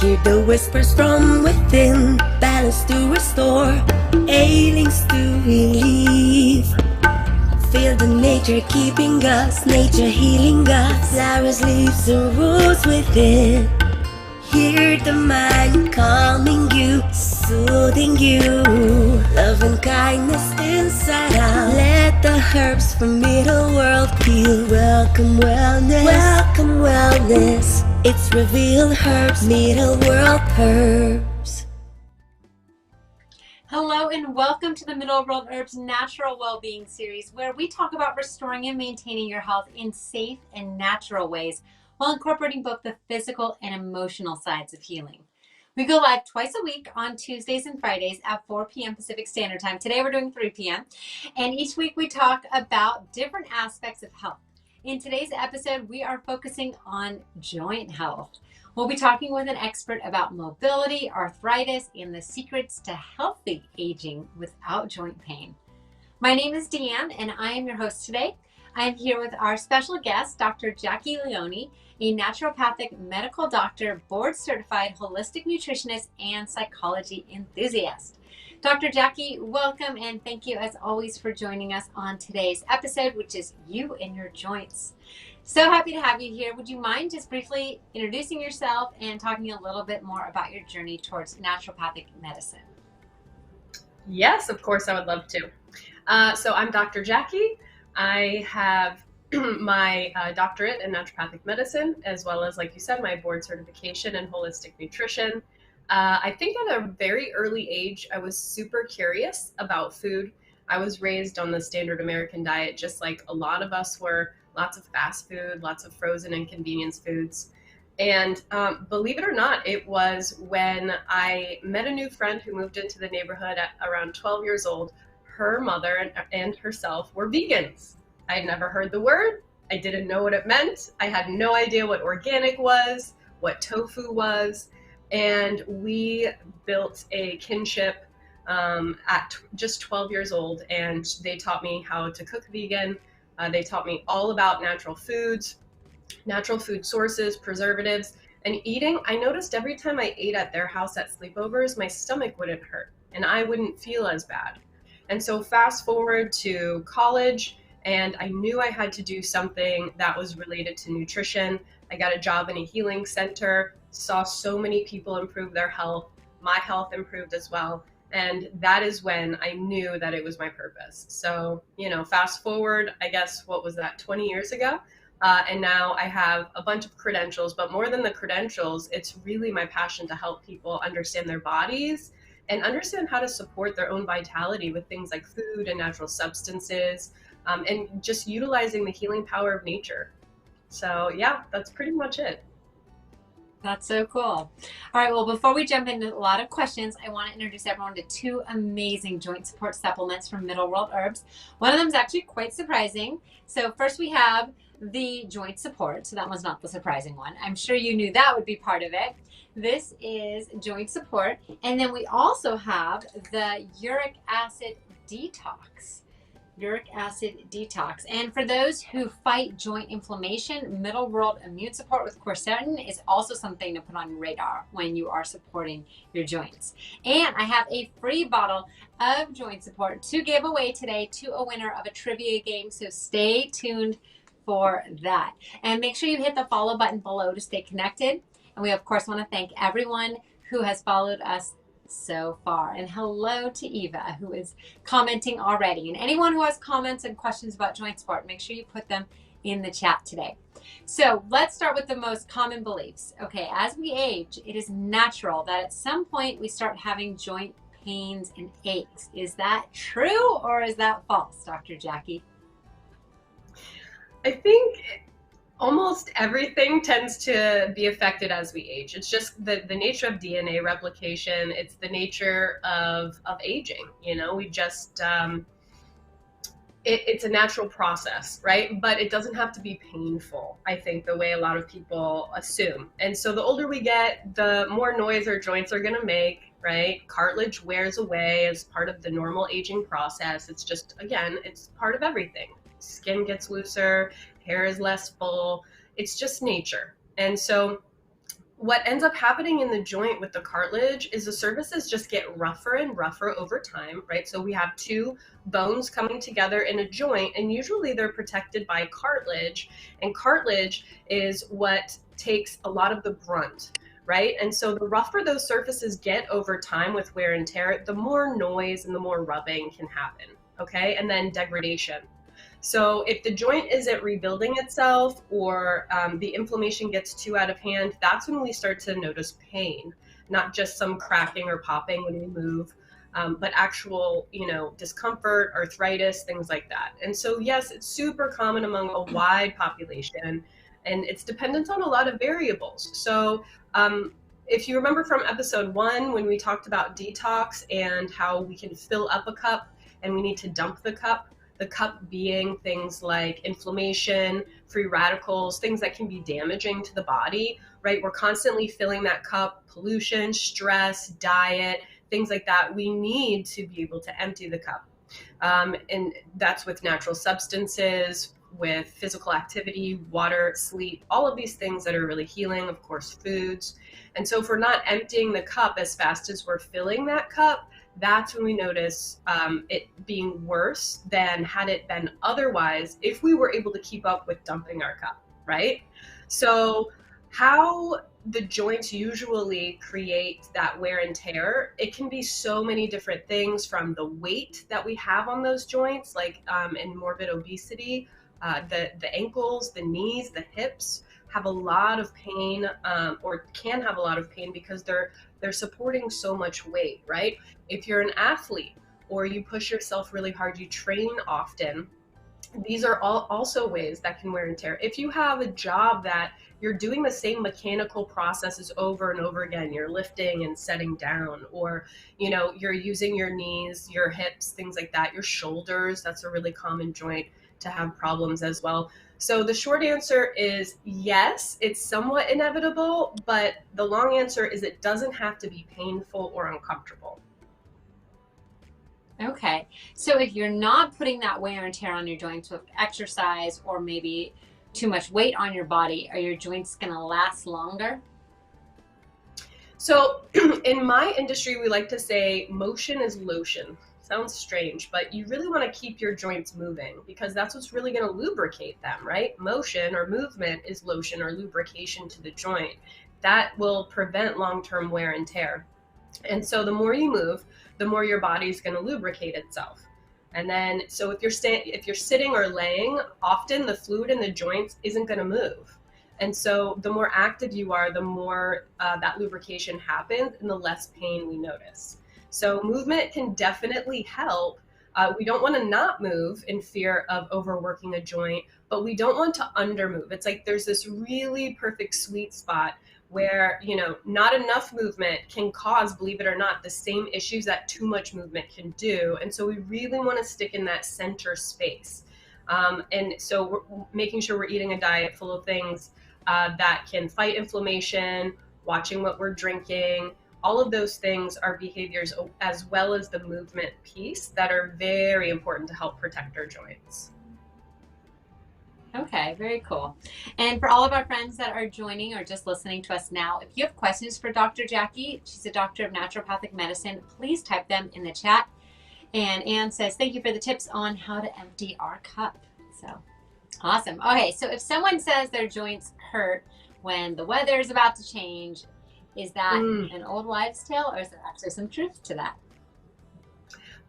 Hear the whispers from within, balance to restore, ailings to relieve. Feel the nature keeping us, nature healing us, flowers, leaves, and roots within. Hear the mind calming you, soothing you, love and kindness inside out. Let the herbs from middle world heal. Welcome wellness, welcome wellness. It's revealed herbs, middle world herbs. Hello and welcome to the Middle World Herbs Natural Wellbeing Series, where we talk about restoring and maintaining your health in safe and natural ways while incorporating both the physical and emotional sides of healing. We go live twice a week on Tuesdays and Fridays at 4 p.m. Pacific Standard Time. Today we're doing 3 p.m. And each week we talk about different aspects of health. In today's episode, we are focusing on joint health. We'll be talking with an expert about mobility, arthritis, and the secrets to healthy aging without joint pain. My name is Deanne, and I am your host today. I am here with our special guest, Dr. Jacquie Leone, a naturopathic medical doctor, board-certified holistic nutritionist, and psychology enthusiast. Dr. Jacquie, welcome, and thank you as always for joining us on today's episode, which is You and Your Joints. So happy to have you here. Would you mind just briefly introducing yourself and talking a little bit more about your journey towards naturopathic medicine? Yes, of course, I would love to. So I'm Dr. Jacquie. I have my doctorate in naturopathic medicine, as well as, like you said, my board certification in holistic nutrition. I think at a very early age, I was super curious about food. I was raised on the standard American diet, just like a lot of us were. Lots of fast food, lots of frozen and convenience foods. And believe it or not, it was when I met a new friend who moved into the neighborhood at around 12 years old. Her mother and herself were vegans. I had never heard the word. I didn't know what it meant. I had no idea what organic was, what tofu was. And we built a kinship at just 12 years old. And they taught me how to cook vegan. They taught me all about natural foods, natural food sources, preservatives, and eating. I noticed every time I ate at their house at sleepovers, my stomach wouldn't hurt and I wouldn't feel as bad. And so fast forward to college, and I knew I had to do something that was related to nutrition. I got a job in a healing center, saw so many people improve their health. My health improved as well. And that is when I knew that it was my purpose. So, fast forward, I guess, what was that, 20 years ago? And now I have a bunch of credentials, but more than the credentials, it's really my passion to help people understand their bodies and understand how to support their own vitality with things like food and natural substances, and just utilizing the healing power of nature. So yeah, that's pretty much it. That's so cool. All right, well, before we jump into a lot of questions, I want to introduce everyone to two amazing joint support supplements from Middle World Herbs. One of them is actually quite surprising. So first we have the joint support. So that one's not the surprising one. I'm sure you knew that would be part of it. This is joint support. And then we also have the uric acid detox. Uric acid detox. And for those who fight joint inflammation, Middle World Immune Support with quercetin is also something to put on your radar when you are supporting your joints. And I have a free bottle of joint support to give away today to a winner of a trivia game, so stay tuned for that. And make sure you hit the follow button below to stay connected. And we of course want to thank everyone who has followed us so far. And hello to Eva, who is commenting already. And anyone who has comments and questions about joint support, make sure you put them in the chat today. So let's start with the most common beliefs. Okay, as we age, it is natural that at some point we start having joint pains and aches. Is that true or is that false, Dr. Jacquie? I think almost everything tends to be affected as we age. It's just the nature of DNA replication. It's the nature of aging. We just, it's a natural process, right? But it doesn't have to be painful, I think, the way a lot of people assume. And so the older we get, the more noise our joints are going to make, right? Cartilage wears away as part of the normal aging process. It's just, again, it's part of everything. Skin gets looser, hair is less full. It's just nature. And so what ends up happening in the joint with the cartilage is the surfaces just get rougher and rougher over time, right? So we have two bones coming together in a joint, and usually they're protected by cartilage, and cartilage is what takes a lot of the brunt, right? And so the rougher those surfaces get over time with wear and tear, the more noise and the more rubbing can happen, okay? And then degradation. So if the joint isn't rebuilding itself, or the inflammation gets too out of hand, that's when we start to notice pain, not just some cracking or popping when we move, but actual, discomfort, arthritis, things like that. And so, yes, it's super common among a wide population, and it's dependent on a lot of variables. So if you remember from episode 1, when we talked about detox and how we can fill up a cup and we need to dump the cup being things like inflammation, free radicals, things that can be damaging to the body, right? We're constantly filling that cup, pollution, stress, diet, things like that. We need to be able to empty the cup. And that's with natural substances, with physical activity, water, sleep, all of these things that are really healing, of course, foods. And so if we're not emptying the cup as fast as we're filling that cup, that's when we notice it being worse than had it been otherwise if we were able to keep up with dumping our cup, right? So how the joints usually create that wear and tear, it can be so many different things, from the weight that we have on those joints, like in morbid obesity, the ankles, the knees, the hips have a lot of pain, or can have a lot of pain because they're supporting so much weight, right? If you're an athlete or you push yourself really hard, you train often, these are all also ways that can wear and tear. If you have a job that you're doing the same mechanical processes over and over again, you're lifting and setting down, or you're using your knees, your hips, things like that, your shoulders, that's a really common joint to have problems as well. So the short answer is yes, it's somewhat inevitable, but the long answer is it doesn't have to be painful or uncomfortable. Okay. So if you're not putting that wear and tear on your joints with exercise, or maybe too much weight on your body, are your joints going to last longer? So in my industry, we like to say motion is lotion. Sounds strange, but you really want to keep your joints moving, because that's what's really going to lubricate them, right? Motion or movement is lotion or lubrication to the joint. That will prevent long-term wear and tear. And so the more you move, the more your body's going to lubricate itself. And then, so if you're sitting or laying, often the fluid in the joints isn't going to move. And so the more active you are, the more that lubrication happens and the less pain we notice. So movement can definitely help. We don't want to not move in fear of overworking a joint, but we don't want to undermove. It's like there's this really perfect sweet spot where, not enough movement can cause, believe it or not, the same issues that too much movement can do. And so we really want to stick in that center space. And so we're making sure we're eating a diet full of things that can fight inflammation, watching what we're drinking. All of those things are behaviors, as well as the movement piece, that are very important to help protect our joints. Okay, very cool. And for all of our friends that are joining or just listening to us now, if you have questions for Dr. Jacquie, she's a doctor of naturopathic medicine, please type them in the chat. And Anne says, thank you for the tips on how to empty our cup. So awesome. Okay, so if someone says their joints hurt when the weather is about to change, is that an old wives' tale, or is there actually some truth to that?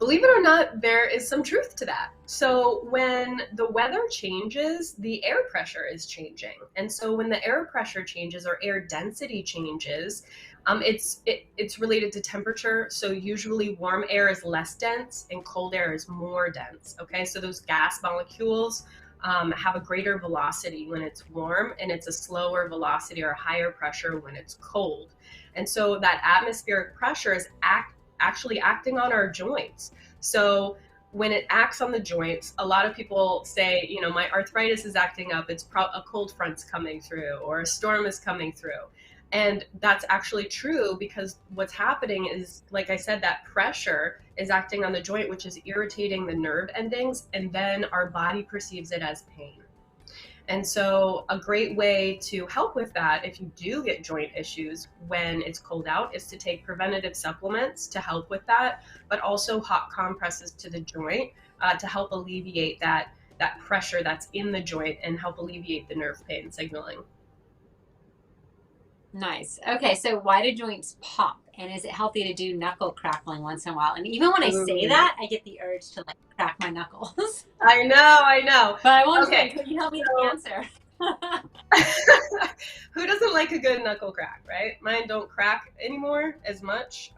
Believe it or not, there is some truth to that. So when the weather changes, the air pressure is changing. And so when the air pressure changes or air density changes, it's related to temperature. So usually warm air is less dense and cold air is more dense. Okay, so those gas molecules have a greater velocity when it's warm, and it's a slower velocity or higher pressure when it's cold. And so that atmospheric pressure is actually acting on our joints. So when it acts on the joints, a lot of people say, my arthritis is acting up, it's a cold front's coming through, or a storm is coming through. And that's actually true, because what's happening is, like I said, that pressure is acting on the joint, which is irritating the nerve endings, and then our body perceives it as pain. And so a great way to help with that, if you do get joint issues when it's cold out, is to take preventative supplements to help with that, but also hot compresses to the joint to help alleviate that pressure that's in the joint and help alleviate the nerve pain signaling. Nice. Okay, so why do joints pop? And is it healthy to do knuckle crackling once in a while? And even when I say that, I get the urge to like crack my knuckles. I know. But I won't Okay, say, could you help me to answer? Who doesn't like a good knuckle crack, right? Mine don't crack anymore as much.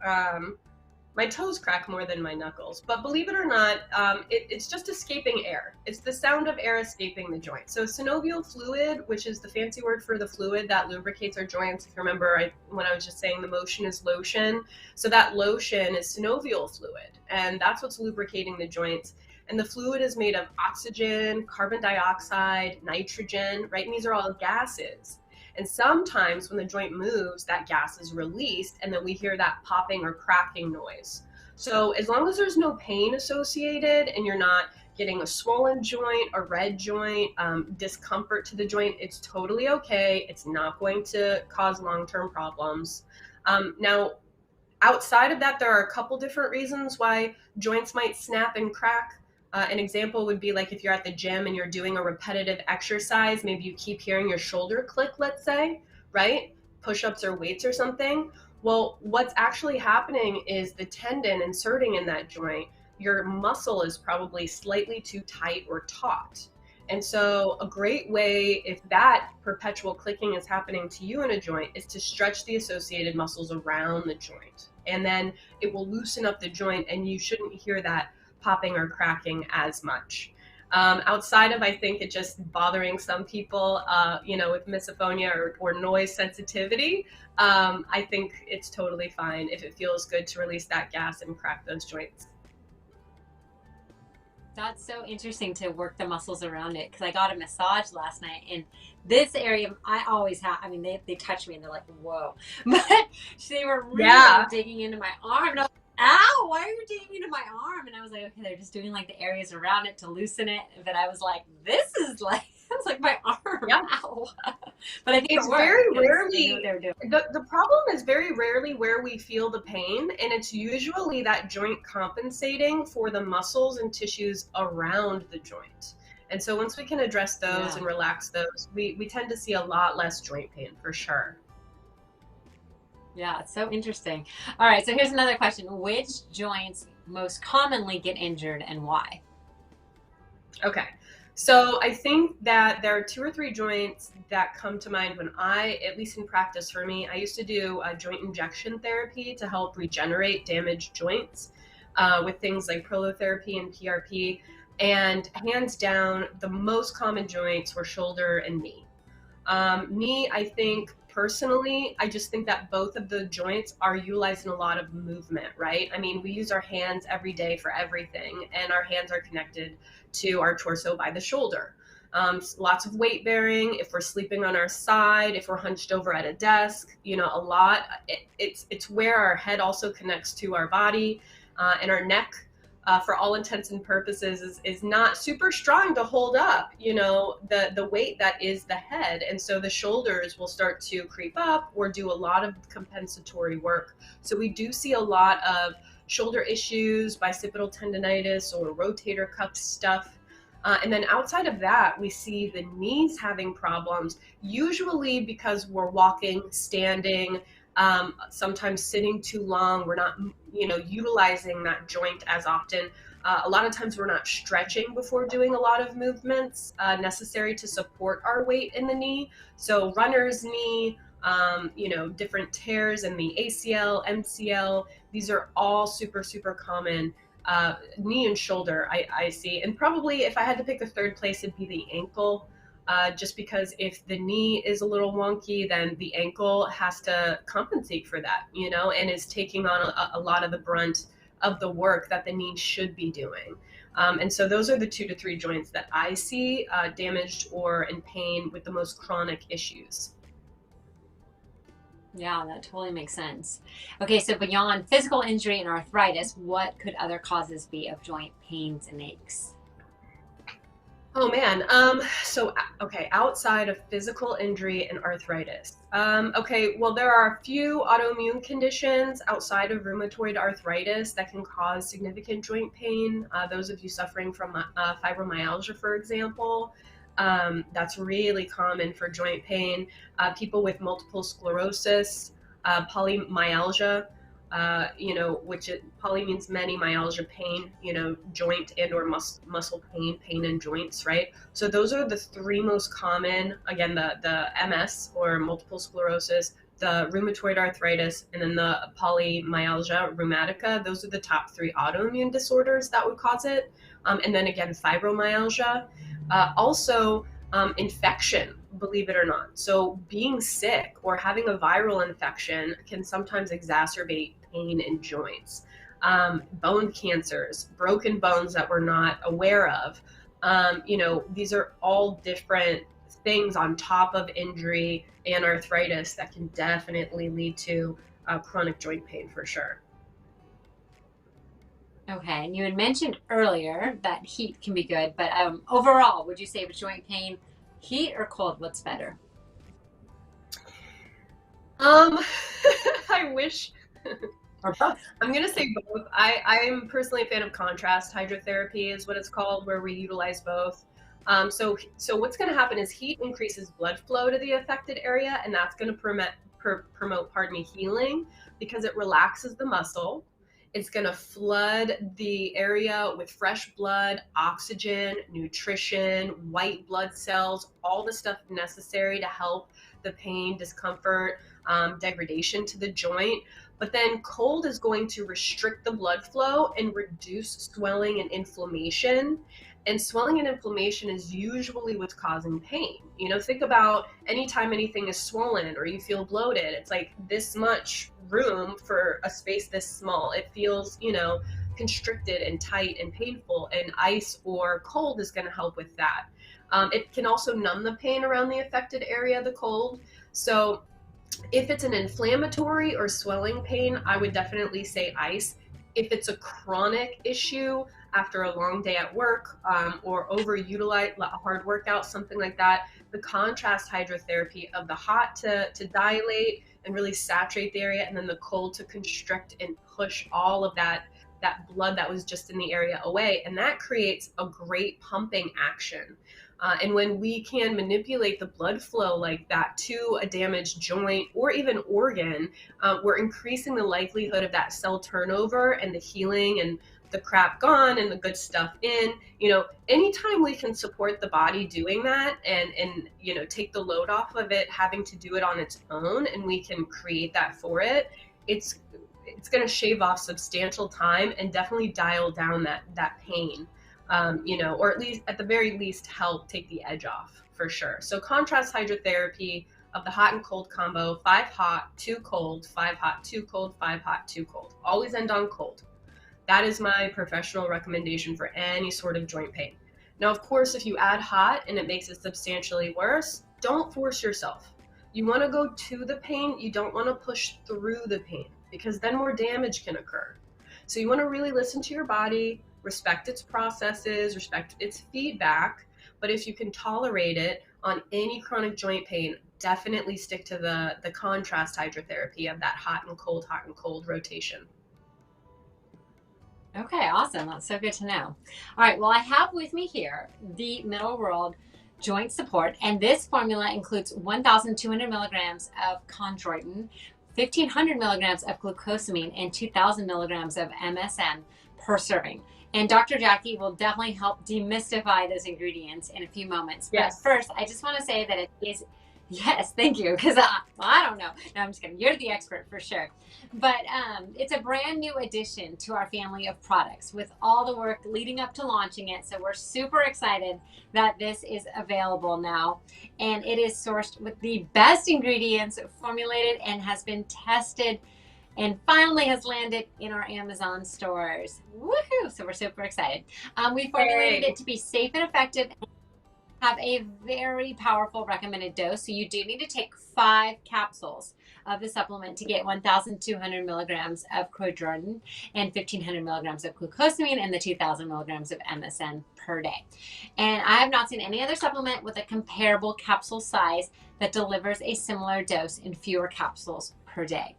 My toes crack more than my knuckles, but believe it or not, it's just escaping air. It's the sound of air escaping the joint. So synovial fluid, which is the fancy word for the fluid that lubricates our joints. If you remember, when I was just saying the motion is lotion. So that lotion is synovial fluid, and that's what's lubricating the joints. And the fluid is made of oxygen, carbon dioxide, nitrogen, right? And these are all gases. And sometimes when the joint moves, that gas is released, and then we hear that popping or cracking noise. So as long as there's no pain associated and you're not getting a swollen joint, a red joint, discomfort to the joint, it's totally okay. It's not going to cause long-term problems. Now, outside of that, there are a couple different reasons why joints might snap and crack. An example would be like if you're at the gym and you're doing a repetitive exercise, maybe you keep hearing your shoulder click, let's say, right? Push-ups or weights or something. Well, what's actually happening is the tendon inserting in that joint, your muscle is probably slightly too tight or taut. And so a great way, if that perpetual clicking is happening to you in a joint, is to stretch the associated muscles around the joint. And then it will loosen up the joint and you shouldn't hear that popping or cracking as much. Outside of, I think, it just bothering some people, with misophonia or noise sensitivity, I think it's totally fine if it feels good to release that gas and crack those joints. That's so interesting to work the muscles around it, because I got a massage last night, and this area I always have. I mean, they touch me and they're like, "Whoa!" But they were really digging into my arm, and I was like, "Ow! Why are you digging into my arm?" And I was like, "Okay, they're just doing like the areas around it to loosen it." But I was like, "This is like." It's like my arm. Yeah. Ow. But I think it's very rarely. The problem is very rarely where we feel the pain, and it's usually that joint compensating for the muscles and tissues around the joint. And so once we can address those and relax those, we tend to see a lot less joint pain for sure. Yeah, it's so interesting. All right, so here's another question. Which joints most commonly get injured and why? Okay. So I think that there are 2 or 3 joints that come to mind when at least in practice for me, I used to do joint injection therapy to help regenerate damaged joints with things like prolotherapy and PRP. And hands down, the most common joints were shoulder and knee. Knee, I think, personally, I just think that both of the joints are utilizing a lot of movement, right? I mean, we use our hands every day for everything, and our hands are connected to our torso by the shoulder. Lots of weight bearing, if we're sleeping on our side, if we're hunched over at a desk, a lot. It's where our head also connects to our body, and our neck, for all intents and purposes, is not super strong to hold up, the weight that is the head. And so the shoulders will start to creep up or do a lot of compensatory work. So we do see a lot of shoulder issues, bicipital tendonitis or rotator cuff stuff. And then outside of that, we see the knees having problems, usually because we're walking, standing, sometimes sitting too long. We're not, utilizing that joint as often. A lot of times we're not stretching before doing a lot of movements necessary to support our weight in the knee. So runner's knee, different tears in the ACL, MCL, these are all super, super common. Knee and shoulder, I see. And probably if I had to pick a third place, it'd be the ankle. Just because if the knee is a little wonky, then the ankle has to compensate for that, and is taking on a lot of the brunt of the work that the knee should be doing. And so those are the 2 to 3 joints that I see damaged or in pain with the most chronic issues. Yeah, that totally makes sense. Okay, so beyond physical injury and arthritis, what could other causes be of joint pains and aches? Oh man. Okay, outside of physical injury and arthritis. Okay, well, there are a few autoimmune conditions outside of rheumatoid arthritis that can cause significant joint pain. Those of you suffering from fibromyalgia, for example, that's really common for joint pain. People with multiple sclerosis, polymyalgia, which poly means many, myalgia, pain, joint and or muscle pain, pain in joints, right? So those are the three most common, again, the MS or multiple sclerosis, the rheumatoid arthritis, and then the polymyalgia rheumatica. Those are the top three autoimmune disorders that would cause it. And then again, fibromyalgia. Also, infection, believe it or not. So being sick or having a viral infection can sometimes exacerbate pain in joints. Bone cancers, broken bones that we're not aware of. These are all different things on top of injury and arthritis that can definitely lead to chronic joint pain for sure. Okay, and you had mentioned earlier that heat can be good, but overall, would you say with joint pain, heat or cold, what's better? I wish. Or both? I'm gonna say both. I'm personally a fan of contrast hydrotherapy, is what it's called, where we utilize both. So what's going to happen is heat increases blood flow to the affected area, and that's going to promote, healing because it relaxes the muscle. It's going to flood the area with fresh blood, oxygen, nutrition, white blood cells, all the stuff necessary to help the pain, discomfort, degradation to the joint. But then cold is going to restrict the blood flow and reduce swelling and inflammation. And swelling and inflammation is usually what's causing pain. Think about anytime anything is swollen or you feel bloated, it's like this much room for a space this small. It feels, constricted and tight and painful, and ice or cold is going to help with that. It can also numb the pain around the affected area, the cold. So if it's an inflammatory or swelling pain, I would definitely say ice. If it's a chronic issue after a long day at work or overutilize a hard workout, something like that, the contrast hydrotherapy of the hot to dilate and really saturate the area, and then the cold to constrict and push all of that blood that was just in the area away. And that creates a great pumping action. And when we can manipulate the blood flow like that to a damaged joint or even organ, we're increasing the likelihood of that cell turnover and the healing and the crap gone and the good stuff in. Anytime we can support the body doing that and take the load off of it having to do it on its own, and we can create that for it, it's going to shave off substantial time and definitely dial down that pain. Or at the very least help take the edge off for sure. So contrast hydrotherapy of the hot and cold combo, 5 hot, 2 cold, 5 hot, 2 cold, 5 hot, 2 cold. Always end on cold. That is my professional recommendation for any sort of joint pain. Now, of course, if you add hot and it makes it substantially worse, don't force yourself. You want to go to the pain. You don't want to push through the pain because then more damage can occur. So you want to really listen to your body, respect its processes, respect its feedback. But if you can tolerate it on any chronic joint pain, definitely stick to the contrast hydrotherapy of that hot and cold rotation. Okay, awesome. That's so good to know. All right, well, I have with me here the Middle World Joint Support, and this formula includes 1,200 milligrams of chondroitin, 1,500 milligrams of glucosamine, and 2,000 milligrams of Msm per serving. And Dr. Jacquie will definitely help demystify those ingredients in a few moments. Yes. But first, I just want to say that it is, yes, thank you, because I don't know. No, I'm just kidding. You're the expert for sure. But it's a brand new addition to our family of products with all the work leading up to launching it. So we're super excited that this is available now. And it is sourced with the best ingredients, formulated and has been tested and finally has landed in our Amazon stores. Woohoo! So we're super excited. We formulated it to be safe and effective and have a very powerful recommended dose. So you do need to take 5 capsules of the supplement to get 1,200 milligrams of chondroitin and 1,500 milligrams of glucosamine and the 2,000 milligrams of MSM per day. And I have not seen any other supplement with a comparable capsule size that delivers a similar dose in fewer capsules per day.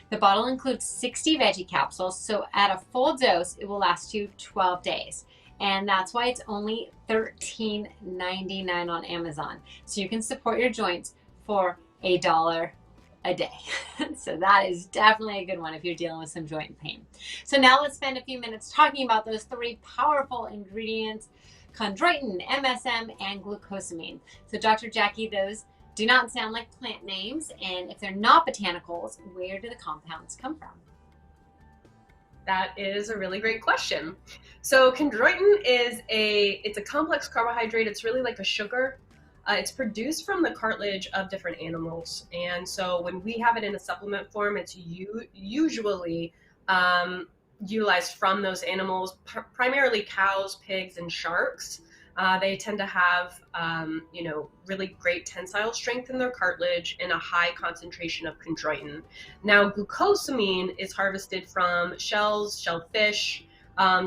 The bottle includes 60 veggie capsules, so at a full dose, it will last you 12 days. And that's why it's only $13.99 on Amazon. So you can support your joints for $1 a day. So that is definitely a good one if you're dealing with some joint pain. So now let's spend a few minutes talking about those 3 powerful ingredients: chondroitin, MSM, and glucosamine. So Dr. Jacquie, those do not sound like plant names, and if they're not botanicals, where do the compounds come from? That is a really great question. So chondroitin is it's a complex carbohydrate. It's really like a sugar. It's produced from the cartilage of different animals. And so when we have it in a supplement form, it's usually utilized from those animals, primarily cows, pigs, and sharks. They tend to have, really great tensile strength in their cartilage and a high concentration of chondroitin. Now, glucosamine is harvested from shells, shellfish.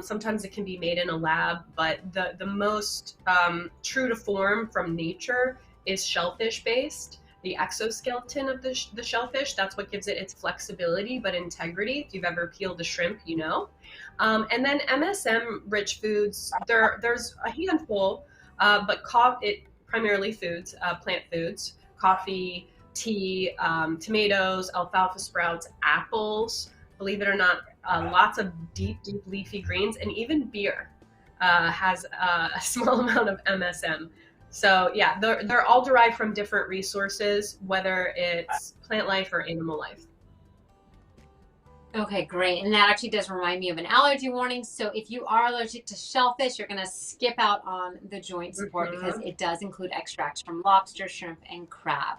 Sometimes it can be made in a lab, but the most true to form from nature is shellfish based. The exoskeleton of the shellfish, that's what gives it its flexibility but integrity. If you've ever peeled a shrimp, you know. And then Msm Rich Foods, there's a handful, but primarily foods, plant foods, coffee, tea, tomatoes, alfalfa sprouts, apples, believe it or not, lots of deep leafy greens, and even beer has a small amount of MSM. So yeah, they're all derived from different resources, whether it's plant life or animal life. Okay, great. And that actually does remind me of an allergy warning. So if you are allergic to shellfish, you're going to skip out on the joint support because it does include extracts from lobster, shrimp, and crab.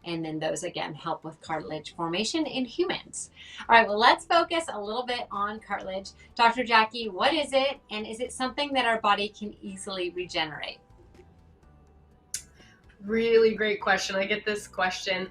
And then those, again, help with cartilage formation in humans. All right, well, let's focus a little bit on cartilage. Dr. Jacquie, what is it? And is it something that our body can easily regenerate? Really great question. I get this question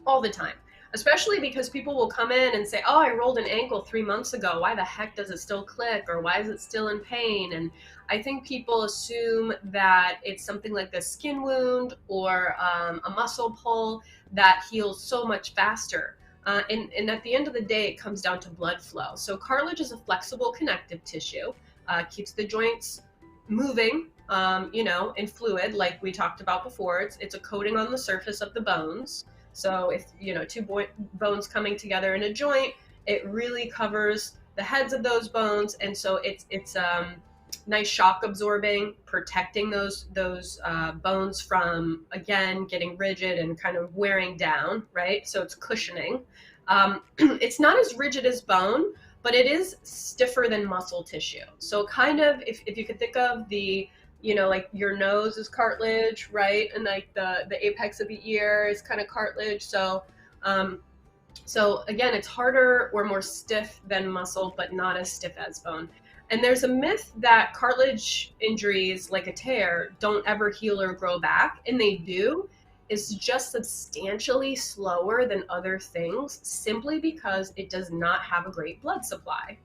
all the time, especially because people will come in and say, oh, I rolled an ankle 3 months ago. Why the heck does it still click? Or why is it still in pain? And I think people assume that it's something like a skin wound or a muscle pull that heals so much faster. And at the end of the day, it comes down to blood flow. So cartilage is a flexible connective tissue, keeps the joints moving, in fluid, like we talked about before. It's a coating on the surface of the bones. So if, two bones coming together in a joint, it really covers the heads of those bones. And so it's nice shock absorbing, protecting those bones from, again, getting rigid and kind of wearing down, right? So it's cushioning. It's not as rigid as bone, but it is stiffer than muscle tissue. So kind of, if you could think of the, like your nose is cartilage, right? And like the apex of the ear is kind of cartilage. So again, it's harder or more stiff than muscle, but not as stiff as bone. And there's a myth that cartilage injuries, like a tear, don't ever heal or grow back, and they do. It's just substantially slower than other things simply because it does not have a great blood supply.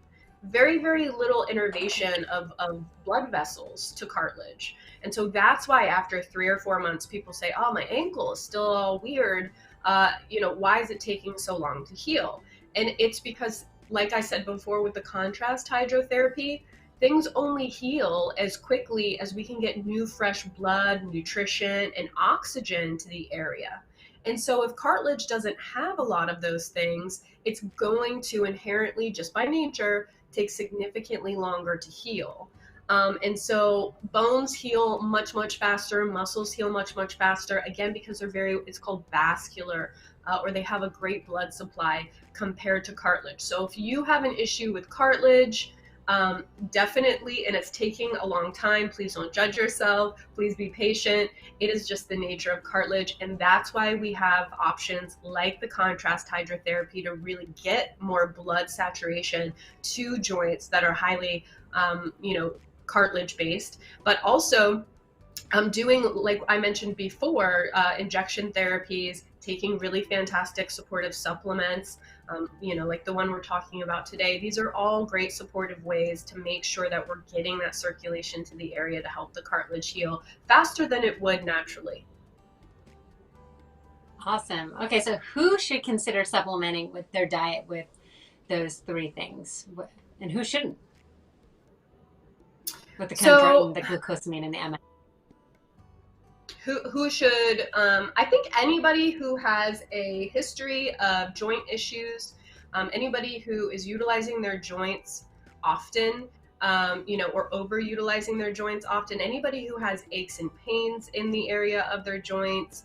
Very, very little innervation of blood vessels to cartilage. And so that's why after 3 or 4 months, people say, oh, my ankle is still all weird. Why is it taking so long to heal? And it's because, like I said before, with the contrast hydrotherapy, things only heal as quickly as we can get new, fresh blood, nutrition, and oxygen to the area. And so if cartilage doesn't have a lot of those things, it's going to inherently, just by nature, take significantly longer to heal. And so bones heal much, much faster. Muscles heal much, much faster. Again, because it's called vascular, or they have a great blood supply compared to cartilage. So if you have an issue with cartilage, definitely, and it's taking a long time, please don't judge yourself. Please be patient. It is just the nature of cartilage. And that's why we have options like the contrast hydrotherapy to really get more blood saturation to joints that are highly, cartilage based. But also, doing, like I mentioned before, injection therapies, taking really fantastic supportive supplements, like the one we're talking about today. These are all great supportive ways to make sure that we're getting that circulation to the area to help the cartilage heal faster than it would naturally. Awesome. Okay, so who should consider supplementing with their diet with those three things, and who shouldn't? With the chondroitin, the glucosamine, and the MS. Who should? I think anybody who has a history of joint issues, anybody who is utilizing their joints often, or overutilizing their joints often, anybody who has aches and pains in the area of their joints,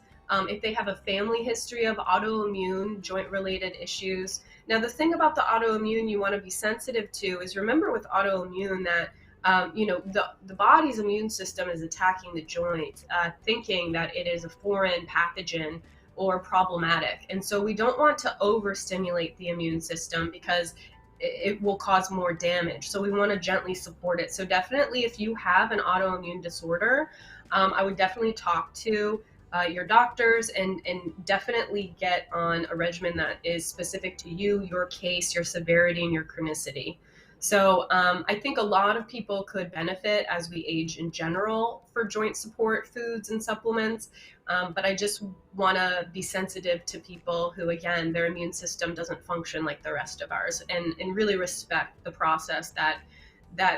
if they have a family history of autoimmune joint-related issues. Now, the thing about the autoimmune you want to be sensitive to is, remember with autoimmune that the body's immune system is attacking the joint, thinking that it is a foreign pathogen or problematic. And so we don't want to overstimulate the immune system because it will cause more damage. So we want to gently support it. So definitely, if you have an autoimmune disorder, I would definitely talk to your doctors and definitely get on a regimen that is specific to you, your case, your severity, and your chronicity. So I think a lot of people could benefit as we age in general for joint support foods and supplements. But I just want to be sensitive to people who, again, their immune system doesn't function like the rest of ours, and really respect the process that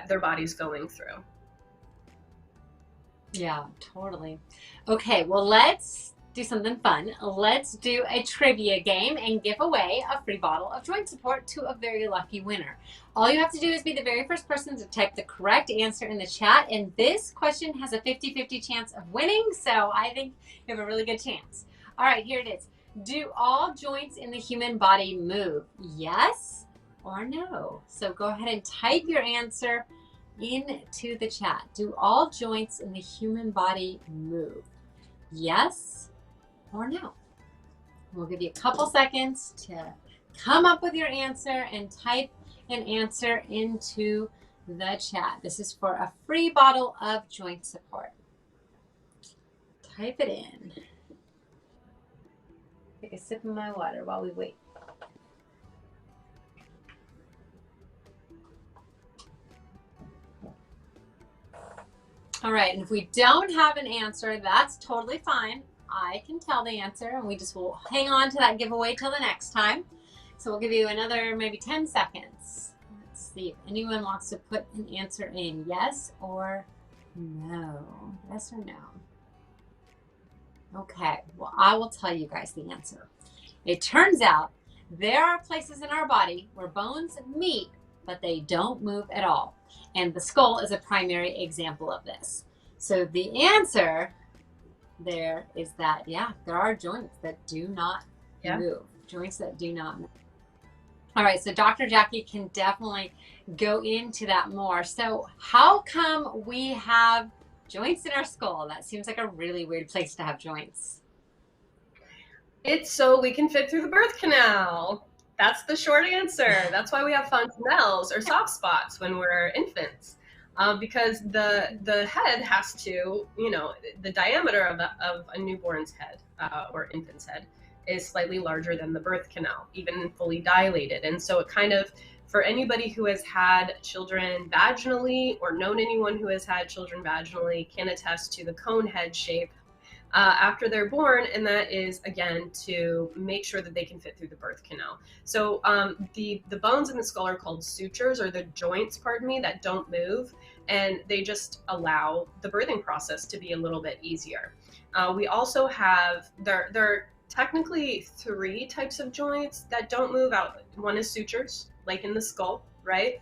their body's going through. Yeah, totally. Okay, well, let's do something fun. Let's do a trivia game and give away a free bottle of joint support to a very lucky winner. All you have to do is be the very first person to type the correct answer in the chat, and this question has a 50-50 chance of winning, so I think you have a really good chance. All right, here it is. Do all joints in the human body move? Yes or no? So go ahead and type your answer into the chat. Do all joints in the human body move? Yes or no? We'll give you a couple seconds to come up with your answer and type an answer into the chat. This is for a free bottle of joint support. Type it in. Take a sip of my water while we wait. All right, and if we don't have an answer, that's totally fine. I can tell the answer, and we just will hang on to that giveaway till the next time. So we'll give you another maybe 10 seconds. Let's see if anyone wants to put an answer in, yes or no. Yes or no? Okay, well, I will tell you guys the answer. It turns out there are places in our body where bones meet, but they don't move at all. And the skull is a primary example of this. So the answer there is that, yeah, there are joints that do not move. Joints that do not move. All right, so Dr. Jacquie can definitely go into that more. So how come we have joints in our skull? That seems like a really weird place to have joints. It's so we can fit through the birth canal. That's the short answer. That's why we have fontanelles or soft spots when we're infants, because the head has to, the diameter of a newborn's head or infant's head is slightly larger than the birth canal, even fully dilated. And so it kind of, for anybody who has had children vaginally or known anyone who has had children vaginally, can attest to the cone head shape after they're born, and that is, again, to make sure that they can fit through the birth canal. So the bones in the skull are called sutures, or the joints, pardon me, that don't move, and they just allow the birthing process to be a little bit easier. We also have, there are technically 3 types of joints that don't move out. One is sutures, like in the skull, right?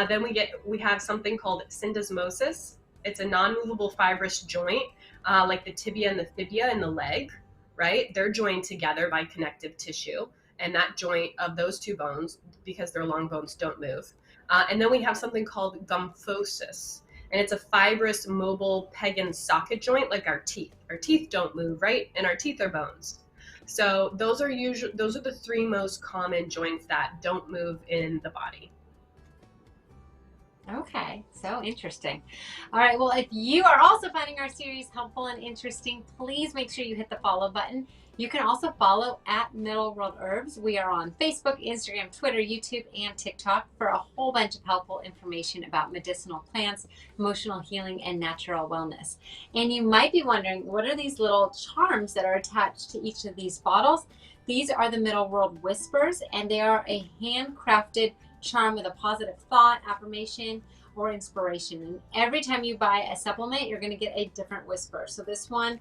Then we have something called syndesmosis. It's a non-movable fibrous joint, like the tibia and the fibia in the leg, right? They're joined together by connective tissue, and that joint of those 2 bones, because they're long bones, don't move. And then we have something called gumphosis, and it's a fibrous, mobile peg and socket joint, like our teeth. Our teeth don't move, right? And our teeth are bones. So those are the 3 most common joints that don't move in the body. Okay, so interesting. All right, well, if you are also finding our series helpful and interesting, please make sure you hit the follow button. You can also follow at Middle World Herbs. We are on Facebook, Instagram, Twitter, YouTube, and TikTok for a whole bunch of helpful information about medicinal plants, emotional healing, and natural wellness. And you might be wondering, what are these little charms that are attached to each of these bottles? These are the Middle World Whispers, and they are a handcrafted charm with a positive thought, affirmation, or inspiration. And every time you buy a supplement, you're going to get a different whisper. So this one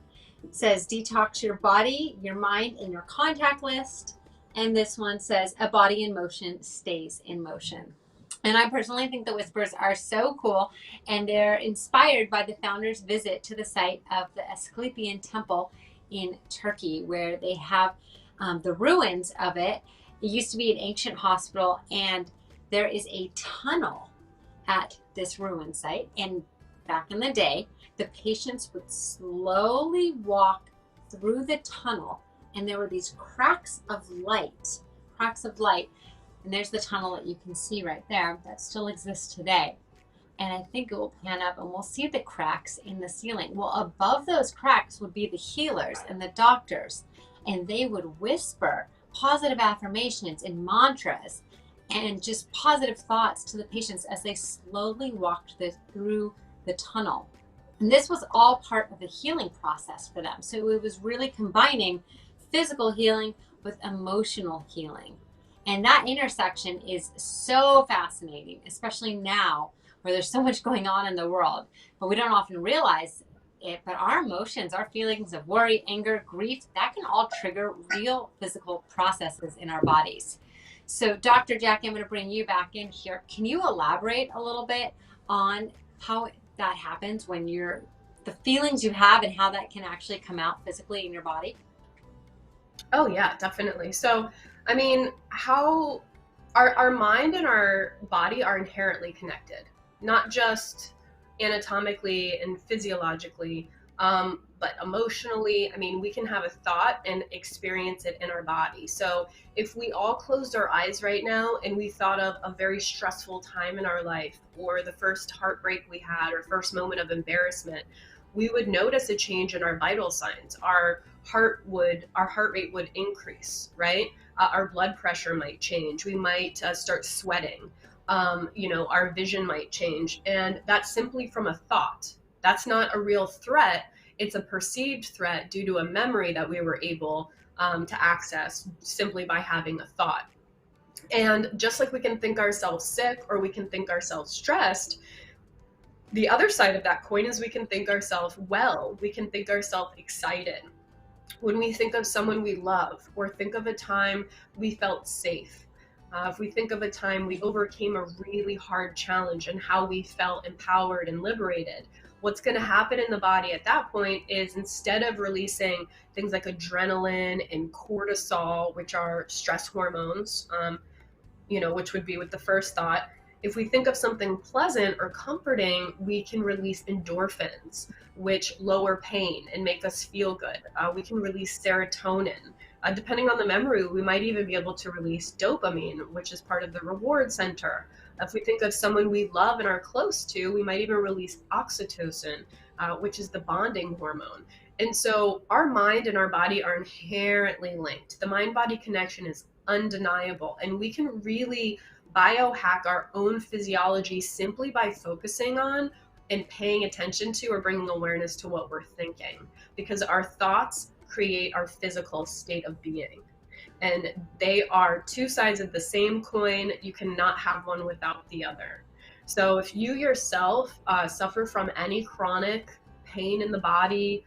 says detox your body, your mind, and your contact list. And this one says a body in motion stays in motion. And I personally think the whispers are so cool, and they're inspired by the founder's visit to the site of the Asclepian Temple in Turkey, where they have the ruins of it. It used to be an ancient hospital, and there is a tunnel at this ruin site. And back in the day, the patients would slowly walk through the tunnel, and there were these cracks of light. And there's the tunnel that you can see right there that still exists today. And I think it will pan up and we'll see the cracks in the ceiling. Well, above those cracks would be the healers and the doctors, and they would whisper positive affirmations and mantras and just positive thoughts to the patients as they slowly walked through the tunnel. And this was all part of the healing process for them. So it was really combining physical healing with emotional healing. And that intersection is so fascinating, especially now where there's so much going on in the world, but we don't often realize it. But our emotions, our feelings of worry, anger, grief, that can all trigger real physical processes in our bodies. So Dr. Jacquie, I'm going to bring you back in here. Can you elaborate a little bit on how that happens when the feelings you have and how that can actually come out physically in your body? Oh yeah, definitely. So, I mean, how our mind and our body are inherently connected, not just anatomically and physiologically, but emotionally. I mean, we can have a thought and experience it in our body. So if we all closed our eyes right now and we thought of a very stressful time in our life, or the first heartbreak we had, or first moment of embarrassment, we would notice a change in our vital signs. Our heart rate would increase, right? Our blood pressure might change. We might start sweating. Our vision might change. And that's simply from a thought. That's not a real threat. It's a perceived threat due to a memory that we were able to access simply by having a thought. And just like we can think ourselves sick or we can think ourselves stressed, the other side of that coin is we can think ourselves well, we can think ourselves excited. When we think of someone we love, or think of a time we felt safe, if we think of a time we overcame a really hard challenge and how we felt empowered and liberated, what's going to happen in the body at that point is, instead of releasing things like adrenaline and cortisol, which are stress hormones, which would be with the first thought, if we think of something pleasant or comforting, we can release endorphins, which lower pain and make us feel good. We can release serotonin. Depending on the memory, we might even be able to release dopamine, which is part of the reward center. If we think of someone we love and are close to, we might even release oxytocin, which is the bonding hormone. And so our mind and our body are inherently linked. The mind-body connection is undeniable, and we can really biohack our own physiology simply by focusing on and paying attention to, or bringing awareness to, what we're thinking, because our thoughts create our physical state of being, and they are two sides of the same coin. You cannot have one without the other. So if you yourself suffer from any chronic pain in the body,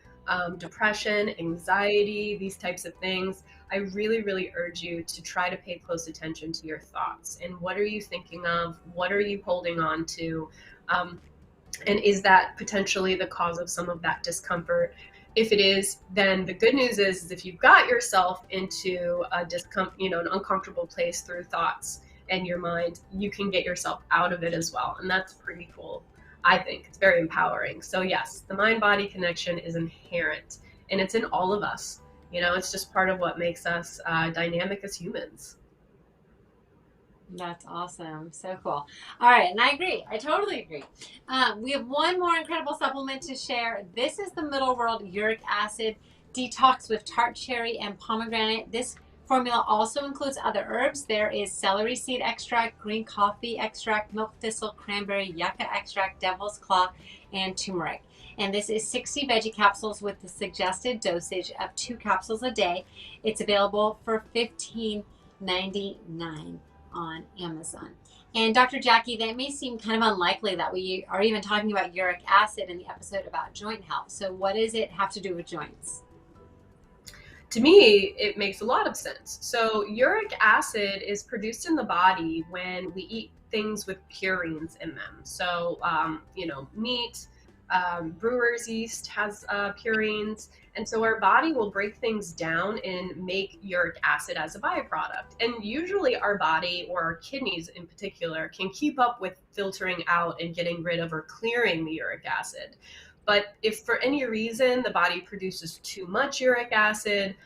depression, anxiety, these types of things, I really, really urge you to try to pay close attention to your thoughts. And what are you thinking of? What are you holding on to? And is that potentially the cause of some of that discomfort? If it is, then the good news is if you've got yourself into an uncomfortable place through thoughts and your mind, you can get yourself out of it as well. And that's pretty cool. I think it's very empowering. So yes, the mind-body connection is inherent, and it's in all of us. It's just part of what makes us dynamic as humans. That's awesome. So cool. All right. And I agree. I totally agree. We have one more incredible supplement to share. This is the Middle World Uric Acid Detox with tart cherry and pomegranate. This formula also includes other herbs. There is celery seed extract, green coffee extract, milk thistle, cranberry, yucca extract, devil's claw, and turmeric. And this is 60 veggie capsules with the suggested dosage of 2 capsules a day. It's available for $15.99 on Amazon. And Dr. Jacquie, that may seem kind of unlikely that we are even talking about uric acid in the episode about joint health. So what does it have to do with joints? To me, it makes a lot of sense. So uric acid is produced in the body when we eat things with purines in them. So, meat, brewer's yeast has purines. And so our body will break things down and make uric acid as a byproduct. And usually our body, or our kidneys in particular, can keep up with filtering out and getting rid of or clearing the uric acid. But if for any reason the body produces too much uric acid,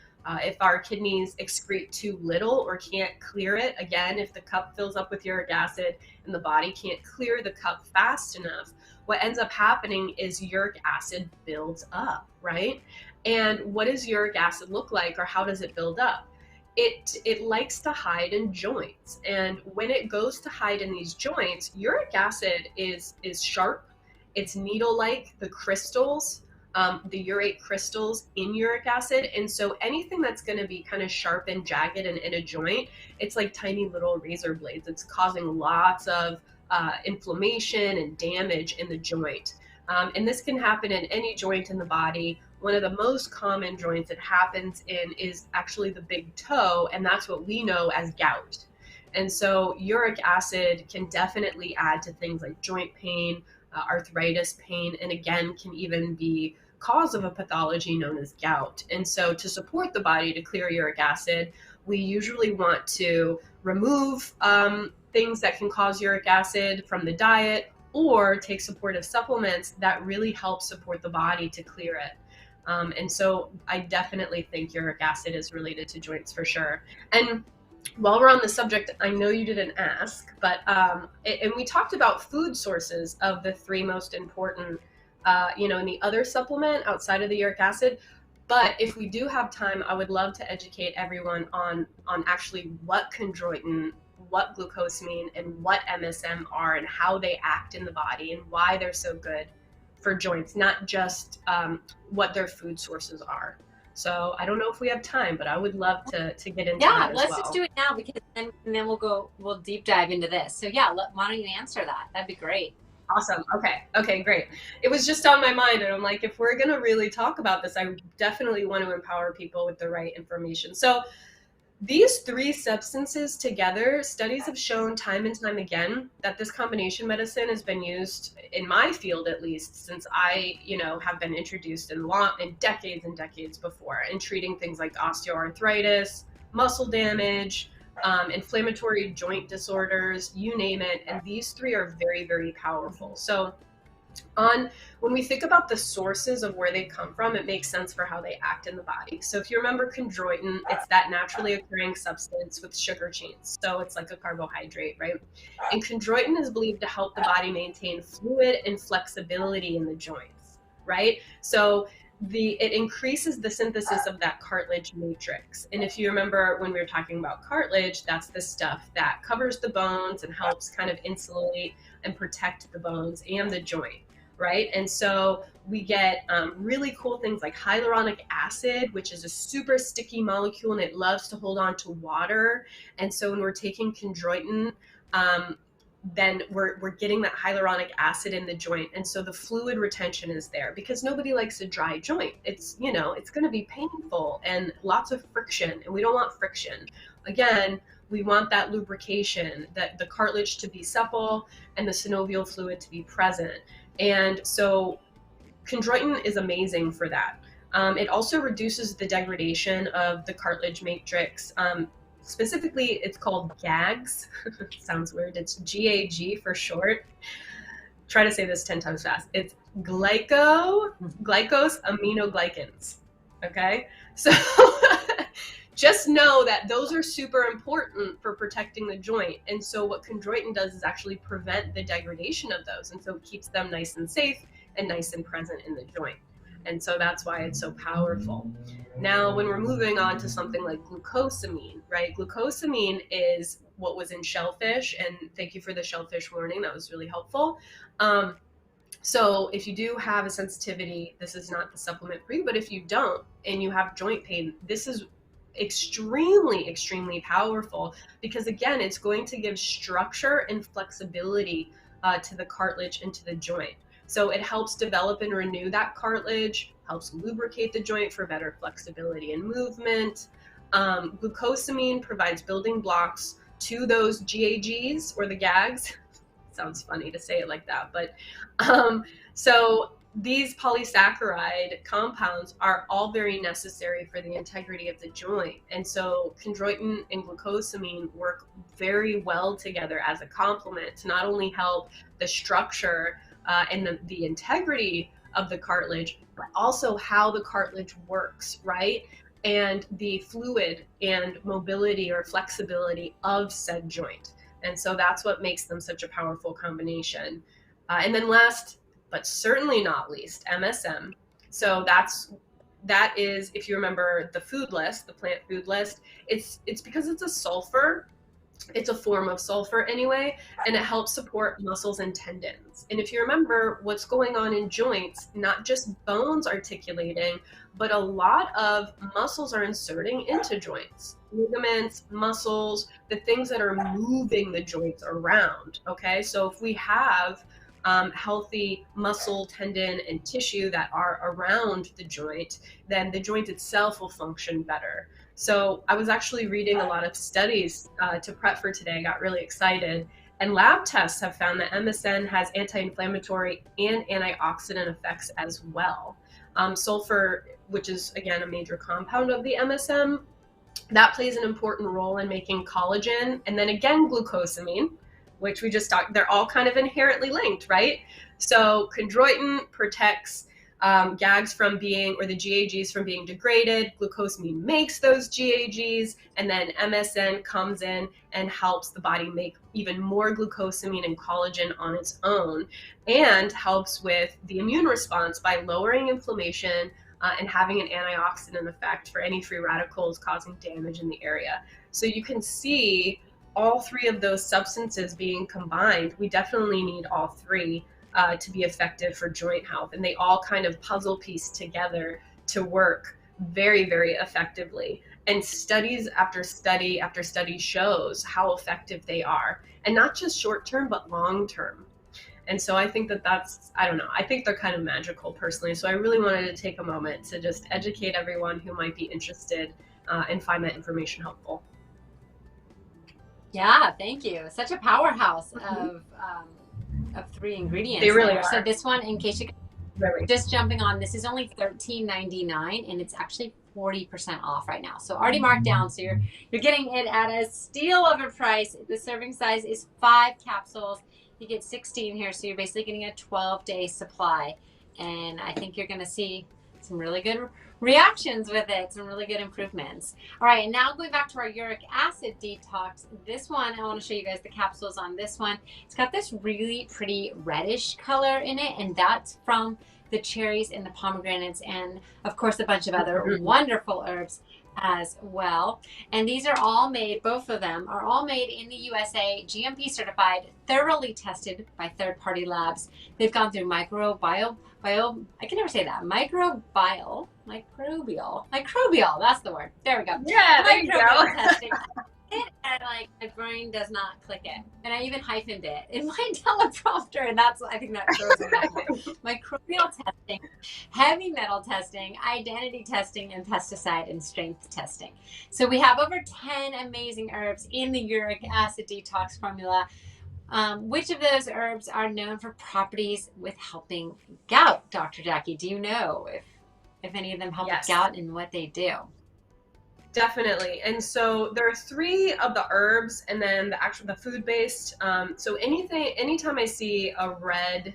if our kidneys excrete too little or can't clear it, again, if the cup fills up with uric acid and the body can't clear the cup fast enough, what ends up happening is uric acid builds up, right? And what does uric acid look like, or how does it build up? It likes to hide in joints. And when it goes to hide in these joints, uric acid is sharp. It's needle-like, the crystals, the urate crystals in uric acid. And so anything that's going to be kind of sharp and jagged and in a joint, it's like tiny little razor blades. It's causing lots of inflammation and damage in the joint. And this can happen in any joint in the body. One of the most common joints it happens in is actually the big toe, and that's what we know as gout. And so uric acid can definitely add to things like joint pain, arthritis pain, and again, can even be cause of a pathology known as gout. And so to support the body to clear uric acid, we usually want to remove things that can cause uric acid from the diet, or take supportive supplements that really help support the body to clear it. And so I definitely think uric acid is related to joints for sure. And while we're on the subject, I know you didn't ask, but and we talked about food sources of the 3 most important, in the other supplement outside of the uric acid. But if we do have time, I would love to educate everyone on actually what chondroitin, what glucosamine, and what MSM are, and how they act in the body, and why they're so good for joints, not just what their food sources are. So I don't know if we have time, but I would love to get into that as well. Yeah, let's just do it now, because then we'll deep dive into this. So yeah, why don't you answer that? That'd be great. Awesome. Okay, great. It was just on my mind, and I'm like, if we're going to really talk about this, I definitely want to empower people with the right information. So these 3 substances together, studies have shown time and time again that this combination medicine has been used, in my field at least, since I, have been introduced in decades and decades before, in treating things like osteoarthritis, muscle damage, inflammatory joint disorders, you name it. And these 3 are very, very powerful. So when we think about the sources of where they come from, it makes sense for how they act in the body. So if you remember chondroitin, it's that naturally occurring substance with sugar chains. So it's like a carbohydrate, right? And chondroitin is believed to help the body maintain fluid and flexibility in the joints, right? So it increases the synthesis of that cartilage matrix. And if you remember when we were talking about cartilage, that's the stuff that covers the bones and helps kind of insulate and protect the bones and the joint, right? And so we get really cool things like hyaluronic acid, which is a super sticky molecule, and it loves to hold on to water. And so when we're taking chondroitin, then we're getting that hyaluronic acid in the joint. And so the fluid retention is there, because nobody likes a dry joint. It's going to be painful and lots of friction, and we don't want friction. Again, we want that lubrication, that the cartilage to be supple and the synovial fluid to be present. And so chondroitin is amazing for that. It also reduces the degradation of the cartilage matrix. Specifically, it's called GAGs. Sounds weird. It's GAG for short. Try to say this 10 times fast. It's glycosaminoglycans. Okay? So just know that those are super important for protecting the joint. And so what chondroitin does is actually prevent the degradation of those. And so it keeps them nice and safe and nice and present in the joint. And so that's why it's so powerful. Now, when we're moving on to something like glucosamine, right? Glucosamine is what was in shellfish. And thank you for the shellfish warning. That was really helpful. So if you do have a sensitivity, this is not the supplement for you. But if you don't and you have joint pain, this is extremely, extremely powerful, because again, it's going to give structure and flexibility to the cartilage and to the joint. So it helps develop and renew that cartilage, helps lubricate the joint for better flexibility and movement. Glucosamine provides building blocks to those GAGs, or the GAGs. Sounds funny to say it like that, but so these polysaccharide compounds are all very necessary for the integrity of the joint. And so chondroitin and glucosamine work very well together as a complement to not only help the structure and the integrity of the cartilage, but also how the cartilage works, right? And the fluid and mobility or flexibility of said joint. And so that's what makes them such a powerful combination. And then last, but certainly not least, MSM. So that is, if you remember the food list, the plant food list, it's because it's a sulfur. It's a form of sulfur anyway, and it helps support muscles and tendons. And if you remember what's going on in joints, not just bones articulating, but a lot of muscles are inserting into joints. Ligaments, muscles, the things that are moving the joints around, okay? So if we have healthy muscle, tendon, and tissue that are around the joint, then the joint itself will function better. So I was actually reading a lot of studies to prep for today. I got really excited. And lab tests have found that MSM has anti-inflammatory and antioxidant effects as well. Sulfur, which is, again, a major compound of the MSM, that plays an important role in making collagen. And then again, glucosamine, which we just talked, they're all kind of inherently linked, right? So chondroitin protects GAGs from being, or the GAGs from being degraded. Glucosamine makes those GAGs, and then MSM comes in and helps the body make even more glucosamine and collagen on its own, and helps with the immune response by lowering inflammation and having an antioxidant effect for any free radicals causing damage in the area. So you can see all three of those substances being combined. We definitely need all three to be effective for joint health, and they all kind of puzzle piece together to work very, very effectively. And studies after study after study shows how effective they are, and not just short term, but long term. And so I think that's, I don't know, I think they're kind of magical personally. So I really wanted to take a moment to just educate everyone who might be interested and find that information helpful. Yeah, thank you. Such a powerhouse of three ingredients. They really are. So this one, in case you just jumping on, this is only $13.99, and it's actually 40% off right now. So already marked down. So you're getting it at a steal of a price. The serving size is 5 capsules. You get 16 here, so you're basically getting a 12-day supply. And I think you're going to see some really good reactions with it, some really good improvements. All right, and now going back to our uric acid detox, this one, I want to show you guys the capsules on this one. It's got this really pretty reddish color in it, and that's from the cherries and the pomegranates, and of course a bunch of other wonderful herbs as well. And these are all made, both of them are all made in the USA, GMP certified, thoroughly tested by third-party labs. They've gone through microbial, I can never say that, microbial, that's the word. There we go. Yeah, there you go. Testing. And like my brain does not click it, and I even hyphened it in my teleprompter, and that's, I think that throws me back. Microbial testing, heavy metal testing, identity testing, and pesticide and strength testing. So we have over 10 amazing herbs in the uric acid detox formula. Which of those herbs are known for properties with helping gout, Dr. Jacquie? Do you know if any of them help with gout and what they do? Definitely. And so there are 3 of the herbs, and then the food-based. So anytime I see a red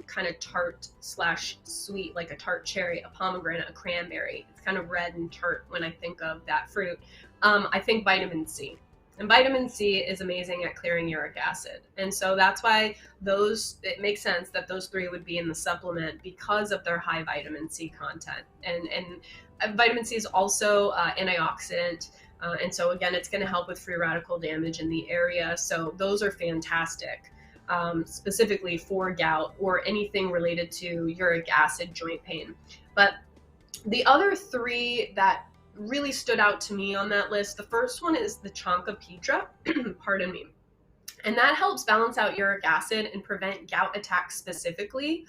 kind of tart slash sweet, like a tart cherry, a pomegranate, a cranberry. It's kind of red and tart when I think of that fruit. I think vitamin C. And vitamin C is amazing at clearing uric acid. And so that's why it makes sense that those three would be in the supplement because of their high vitamin C content. And vitamin C is also antioxidant. And so again, it's going to help with free radical damage in the area. So those are fantastic, specifically for gout or anything related to uric acid joint pain. But the other three that really stood out to me on that list, the first one is the Chancapidra, pardon me. And that helps balance out uric acid and prevent gout attacks specifically.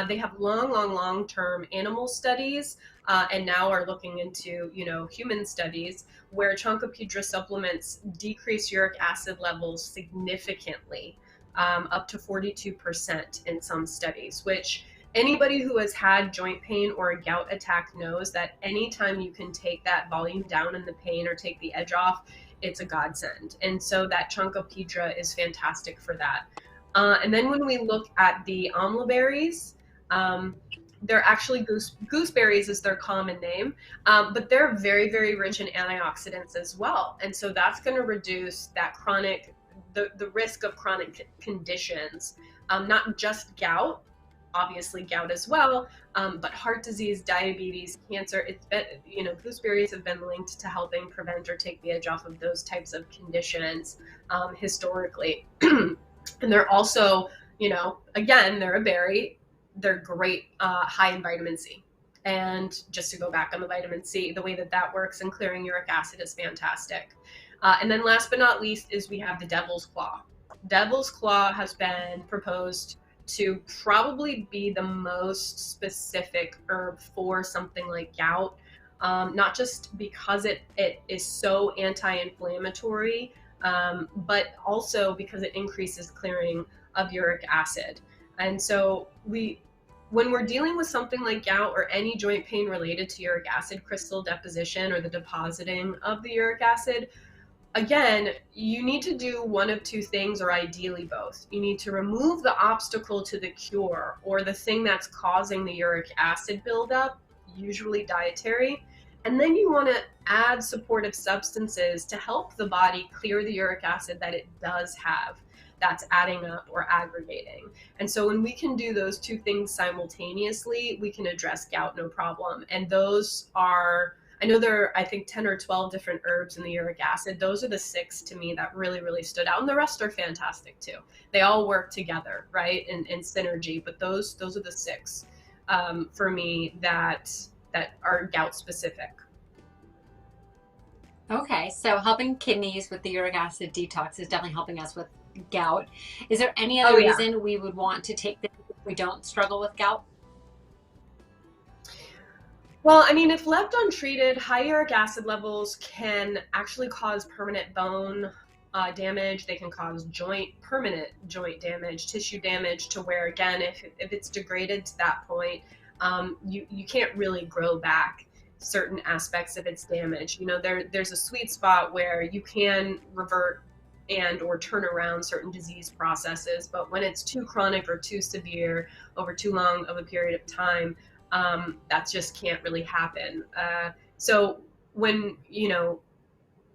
They have long-term animal studies and now are looking into, human studies where Chancapidra supplements decrease uric acid levels significantly, up to 42% in some studies, which anybody who has had joint pain or a gout attack knows that anytime you can take that volume down in the pain or take the edge off, it's a godsend. And so that Chancapidra is fantastic for that. And then when we look at the Amla Berries, they're actually gooseberries is their common name, but they're very, very rich in antioxidants as well. And so that's going to reduce that the risk of chronic conditions, not just gout, obviously gout as well, but heart disease, diabetes, cancer. It's been, gooseberries have been linked to helping prevent or take the edge off of those types of conditions historically. And they're also, again, they're a berry. They're great, high in vitamin C. And just to go back on the vitamin C, the way that works in clearing uric acid is fantastic. And then last but not least is we have the devil's claw. Devil's claw has been proposed to probably be the most specific herb for something like gout, not just because it is so anti-inflammatory, but also because it increases clearing of uric acid. And so when we're dealing with something like gout or any joint pain related to uric acid crystal deposition or the depositing of the uric acid, again, you need to do one of two things, or ideally both. You need to remove the obstacle to the cure or the thing that's causing the uric acid buildup, usually dietary. And then you want to add supportive substances to help the body clear the uric acid that it does have that's adding up or aggregating. And so when we can do those two things simultaneously, we can address gout no problem. And those are, I know there are, I think, 10 or 12 different herbs in the uric acid. Those are the 6 to me that really, really stood out. And the rest are fantastic too. They all work together, right? In synergy, but those are the 6 for me that are gout specific. Okay, so helping kidneys with the uric acid detox is definitely helping us with gout. Is there any other reason we would want to take this if we don't struggle with gout? Well, I mean, if left untreated, high uric acid levels can actually cause permanent bone damage. They can cause permanent joint damage, tissue damage, to where, again, if it's degraded to that point, you can't really grow back certain aspects of its damage. There's a sweet spot where you can revert and or turn around certain disease processes, but when it's too chronic or too severe over too long of a period of time, that just can't really happen. So when,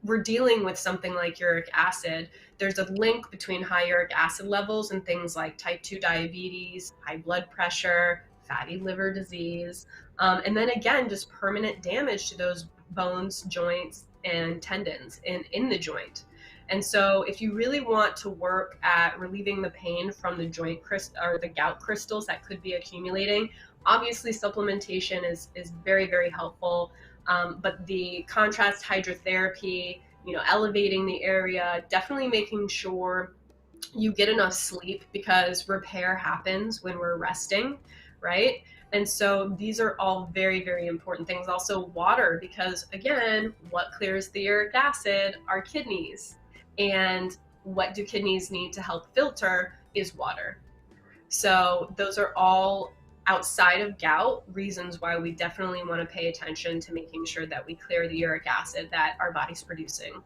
we're dealing with something like uric acid, there's a link between high uric acid levels and things like type 2 diabetes, high blood pressure, fatty liver disease, and then again, just permanent damage to those bones, joints, and tendons in the joint. And so if you really want to work at relieving the pain from the joint or the gout crystals that could be accumulating, obviously supplementation is very, very helpful. But the contrast hydrotherapy, elevating the area, definitely making sure you get enough sleep, because repair happens when we're resting, right? And so these are all very, very important things. Also water, because again, what clears the uric acid? Our kidneys. And what do kidneys need to help filter is water. So those are all, outside of gout, reasons why we definitely want to pay attention to making sure that we clear the uric acid that our body's producing.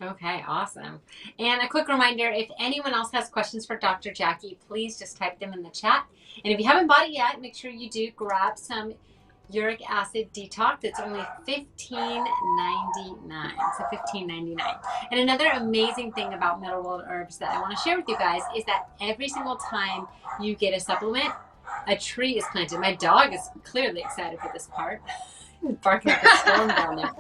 Okay, awesome. And a quick reminder, if anyone else has questions for Dr. Jacquie, please just type them in the chat. And if you haven't bought it yet, make sure you do grab some uric acid detox. It's only $15.99. So $15.99. And another amazing thing about Middle World Herbs that I want to share with you guys is that every single time you get a supplement, a tree is planted. My dog is clearly excited for this part. Barking up a storm down there.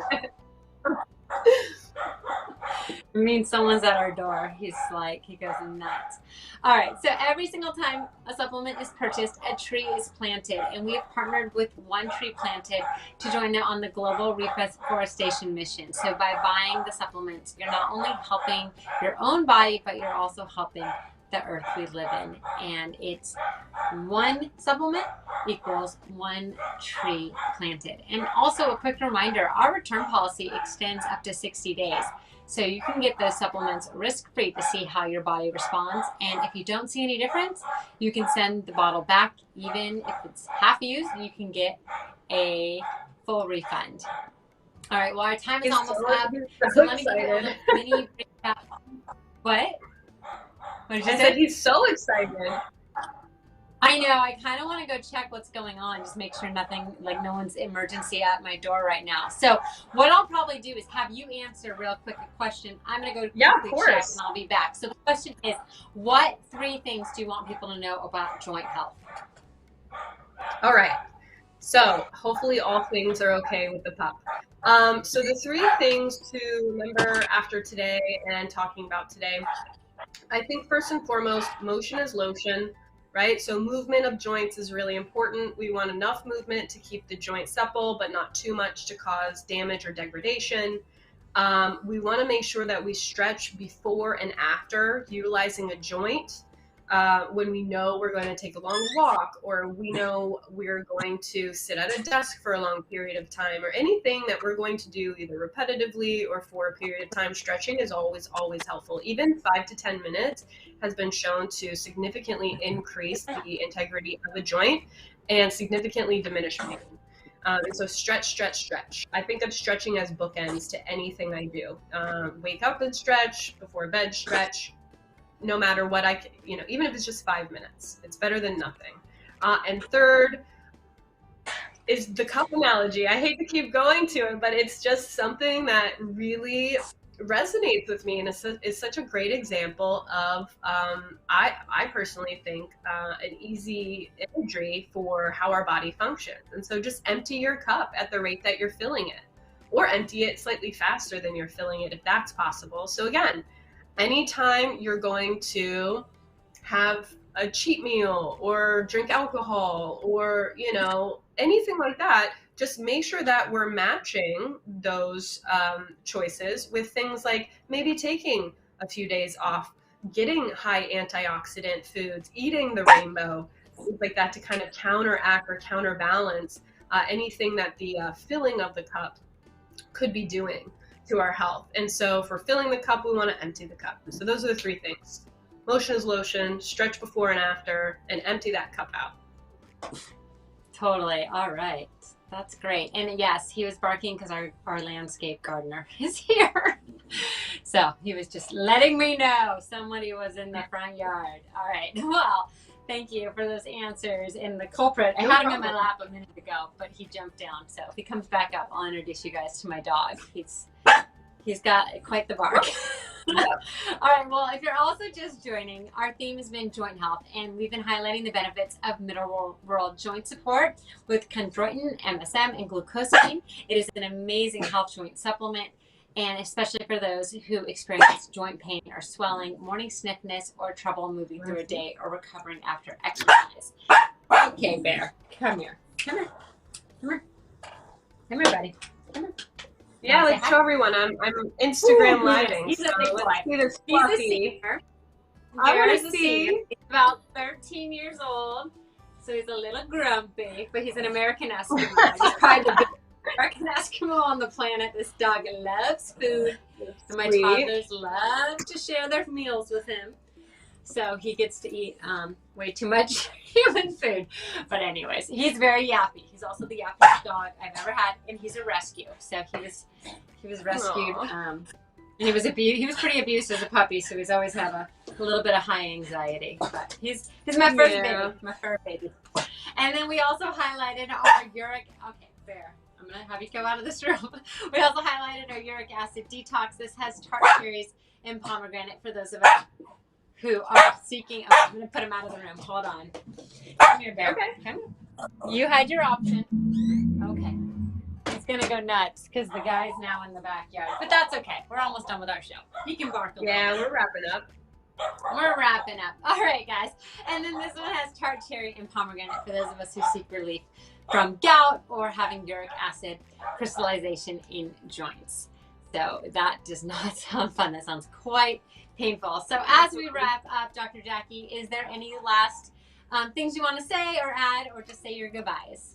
It means someone's at our door. He goes nuts. All right, so every single time a supplement is purchased, a tree is planted, and we have partnered with One Tree Planted to join them on the global reforestation mission. So by buying the supplements, you're not only helping your own body, but you're also helping the earth we live in. And it's one supplement equals one tree planted. And also a quick reminder, our return policy extends up to 60 days. So you can get those supplements risk-free to see how your body responds. And if you don't see any difference, you can send the bottle back. Even if it's half used, you can get a full refund. All right, well, our time is almost up. So let me give you a mini recap. What? What did you say? I said he's so excited. I know. I kind of want to go check what's going on. Just make sure nothing, like no one's emergency at my door right now. So what I'll probably do is have you answer real quick a question. I'm going to go quickly check and I'll be back. So the question is, what 3 things do you want people to know about joint health? All right. So hopefully all things are okay with the pup. So the 3 things to remember after today and talking about today, I think first and foremost, motion is lotion. Right? So movement of joints is really important. We want enough movement to keep the joint supple, but not too much to cause damage or degradation. We want to make sure that we stretch before and after utilizing a joint. When we know we're going to take a long walk, or we know we're going to sit at a desk for a long period of time, or anything that we're going to do either repetitively or for a period of time, stretching is always helpful. Even 5 to 10 minutes has been shown to significantly increase the integrity of a joint and significantly diminish pain. And so stretch. I think of stretching as bookends to anything I do. Wake up and stretch, before bed stretch, no matter what even if it's just 5 minutes, it's better than nothing. And third is the cup analogy. I hate to keep going to it, but it's just something that really resonates with me, and is such a great example of, I personally think, an easy imagery for how our body functions. And so just empty your cup at the rate that you're filling it, or empty it slightly faster than you're filling it if that's possible. So again, anytime you're going to have a cheat meal or drink alcohol or, anything like that, just make sure that we're matching those choices with things like maybe taking a few days off, getting high antioxidant foods, eating the rainbow, things like that, to kind of counteract or counterbalance anything that the filling of the cup could be doing to our health. And so for filling the cup, we want to empty the cup. So those are the 3 things. Motion is lotion, stretch before and after, and empty that cup out. Totally. All right. That's great. And yes, he was barking because our landscape gardener is here. So he was just letting me know somebody was in the front yard. All right. Well, thank you for those answers. And the culprit, I had him in my lap a minute ago, but he jumped down. So if he comes back up, I'll introduce you guys to my dog. He's got quite the bark. All right, well, if you're also just joining, our theme has been joint health, and we've been highlighting the benefits of middle world joint support with chondroitin, Msm, and glucosamine. It is an amazing health joint supplement, and especially for those who experience joint pain or swelling, morning stiffness, or trouble moving through a day or recovering after exercise. Okay, Bear, come here. Come here, buddy. Come here. Yeah, like show everyone. I'm Instagram living. He's a big boy. See this He's a fluffy. senior. I want Bear's to a see. senior. He's about 13 years old, so he's a little grumpy, but he's an American Eskimo. He's probably the biggest American Eskimo on the planet. This dog loves food, and my toddlers love to share their meals with him. So he gets to eat way too much human food. But anyways, he's very yappy. He's also the yappiest dog I've ever had, and he's a rescue. So he was rescued He was pretty abused as a puppy, so he's always had a little bit of high anxiety. But he's my first baby, my fur baby. And then we also highlighted our uric. Okay, Bear, I'm gonna have you go out of this room. We also highlighted our uric acid detox. This has tart cherries and pomegranate for those of us who are seeking. Oh, I'm gonna put him out of the room. Hold on. Come here, Bear. Okay. Come here. You had your option. Okay. He's gonna go nuts because the guy's now in the backyard. But that's okay. We're almost done with our show. He can bark a little. Yeah, we're wrapping up. We're wrapping up. All right, guys. And then this one has tart cherry and pomegranate for those of us who seek relief from gout or having uric acid crystallization in joints. So that does not sound fun. That sounds quite painful. So as we wrap up, Dr. Jacquie, is there any last things you want to say or add, or just say your goodbyes?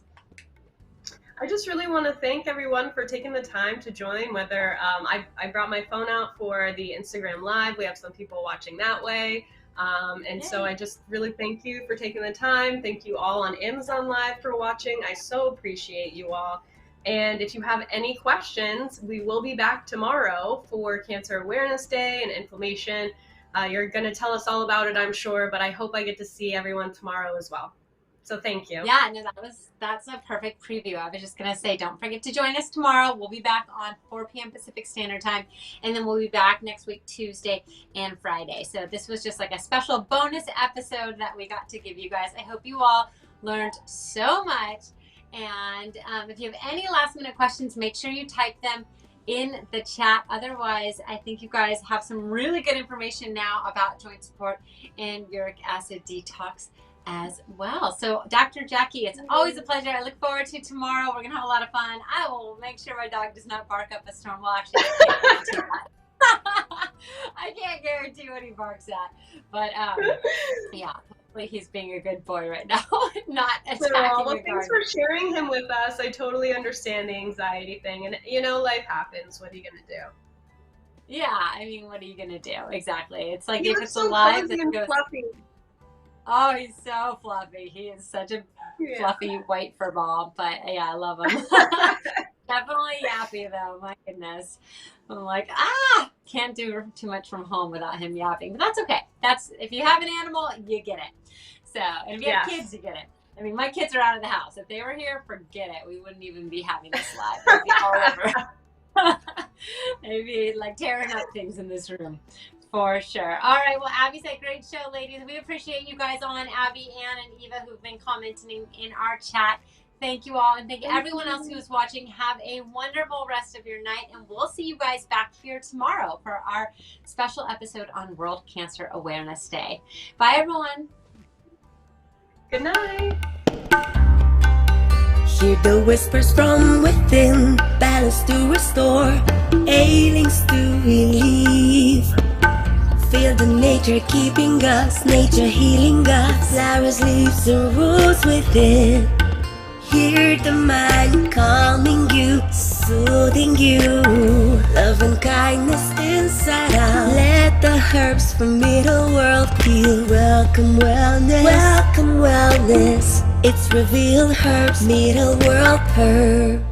I just really want to thank everyone for taking the time to join, whether I brought my phone out for the Instagram Live. We have some people watching that way. So I just really thank you for taking the time. Thank you all on Amazon Live for watching. I so appreciate you all. And if you have any questions, we will be back tomorrow for Cancer Awareness Day and inflammation. You're going to tell us all about it, I'm sure, but I hope I get to see everyone tomorrow as well. So thank you. Yeah, no, that's a perfect preview. I was just going to say, don't forget to join us tomorrow. We'll be back on 4 p.m. Pacific Standard Time, and then we'll be back next week, Tuesday and Friday. So this was just like a special bonus episode that we got to give you guys. I hope you all learned so much. And if you have any last minute questions, make sure you type them in the chat. Otherwise, I think you guys have some really good information now about joint support and uric acid detox as well. So Dr. Jacquie, it's always a pleasure. I look forward to tomorrow. We're gonna have a lot of fun. I will make sure my dog does not bark up a storm. Well, actually, I can't guarantee that. I can't guarantee what he barks at, but yeah, hopefully he's being a good boy right now, not attacking well, the thanks garden. for sharing him with us. I totally understand the anxiety thing, and life happens. What are you gonna do? Yeah, I mean, what are you gonna do? Exactly. It's like He if looks it's so alive, cozy it and goes. fluffy. Oh, he's so fluffy. He is such a fluffy white fur ball. But yeah, I love him. Definitely yappy though. My goodness. I'm like, can't do too much from home without him yapping. But that's okay. If you have an animal, you get it. So, and if you have kids, you get it. I mean, my kids are out of the house. If they were here, forget it. We wouldn't even be having this live. It'd be all over. They'd be like tearing up things in this room. For sure. All right. Well, Abby said, great show, ladies. We appreciate you guys on, Abby, Ann, and Eva, who've been commenting in our chat. Thank you all. And thank everyone else who is watching. Have a wonderful rest of your night. And we'll see you guys back here tomorrow for our special episode on World Cancer Awareness Day. Bye, everyone. Good night. Hear the whispers from within, balance to restore, ailings to relieve. Feel the nature keeping us, nature healing us. Flowers, leaves, and roots within. Hear the mind calming you, soothing you. Love and kindness inside out. Let the herbs from middle world heal. Welcome wellness, welcome wellness. It's revealed herbs, middle world herb.